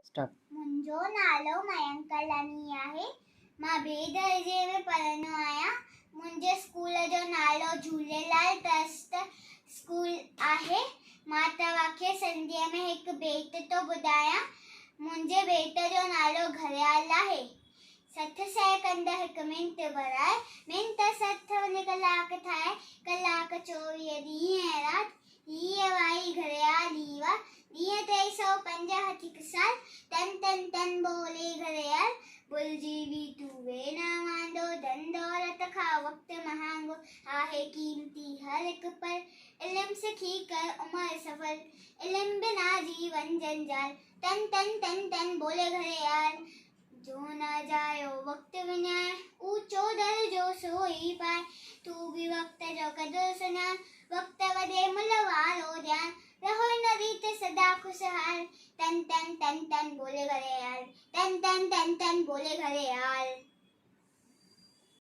Start. मुंहिंजो नालो मयंक कलानी आहे। मां ॿिए दर्जे में पढ़ंदो आहियां। मुंहिंजे स्कूल जो नालो झूलेलाल ट्रस्ट स्कूल आहे। मां तव्हांखे सिंधीअ में हिकु बेत थो ॿुधायां। मुंहिंजे बेट जो नालो घड़ियाल आहे। 60 सेकंड हिकु मिंट भराए, मिंट 60 वञी कलाक ठाहे, कलाक 24 ॾींहं ऐं राति। हीअ वाई घड़ियाल हीवा ॾींहं 365 हिकु साल। टन टन टन बोले घड़ियाल, भुलिजी भी तू वेना वांदो। धन दौलत खां वक़्तु महांगो आहे कीमती हर हिकु पल। इल्म सिखी कर उमर सफल, इल्म बिना जीवन जंजाल। टन टन टन टन बोले घड़ियाल, जो न जायो वक़्तु विञाए, ऊंचो दर्जो सोई पाए। तू भी वक़्त जो कदुर सुञाण, वक़्त वॾे मुल वारो ध्यान। रहो इन रीत सदा खुशहाल। टन टन टन टन बोले घड़ियाल, टन टन टन टन बोले घड़ियाल।